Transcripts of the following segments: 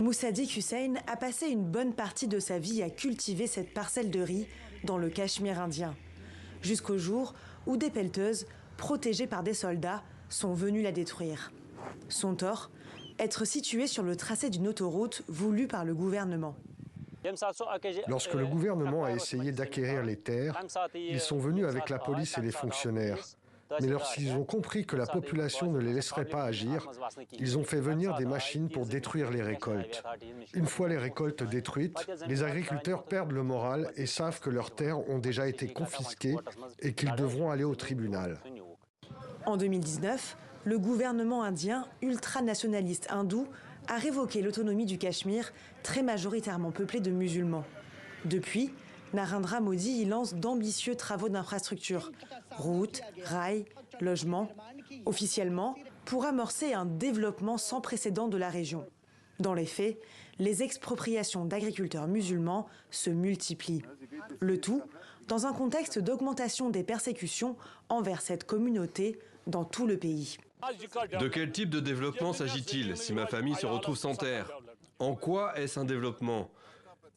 Moussadik Hussein a passé une bonne partie de sa vie à cultiver cette parcelle de riz dans le Cachemire indien, jusqu'au jour où des pelleteuses, protégées par des soldats, sont venues la détruire. Son tort, être située sur le tracé d'une autoroute voulue par le gouvernement. Lorsque le gouvernement a essayé d'acquérir les terres, ils sont venus avec la police et les fonctionnaires. Mais lorsqu'ils ont compris que la population ne les laisserait pas agir, ils ont fait venir des machines pour détruire les récoltes. Une fois les récoltes détruites, les agriculteurs perdent le moral et savent que leurs terres ont déjà été confisquées et qu'ils devront aller au tribunal. En 2019, le gouvernement indien, ultranationaliste hindou, a révoqué l'autonomie du Cachemire, très majoritairement peuplé de musulmans. Depuis, Narendra Modi y lance d'ambitieux travaux d'infrastructure, routes, rails, logements, officiellement pour amorcer un développement sans précédent de la région. Dans les faits, les expropriations d'agriculteurs musulmans se multiplient. Le tout dans un contexte d'augmentation des persécutions envers cette communauté dans tout le pays. De quel type de développement s'agit-il si ma famille se retrouve sans terre? En quoi est-ce un développement?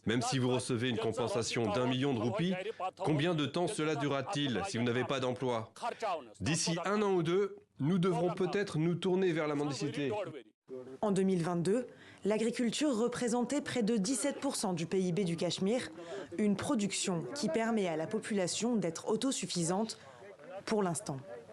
Même si vous recevez une compensation d'1 million de roupies, combien de temps cela durera-t-il si vous n'avez pas d'emploi? D'ici 1 an ou 2, nous devrons peut-être nous tourner vers la mendicité. En 2022, l'agriculture représentait près de 17% du PIB du Cachemire, une production qui permet à la population d'être autosuffisante pour l'instant.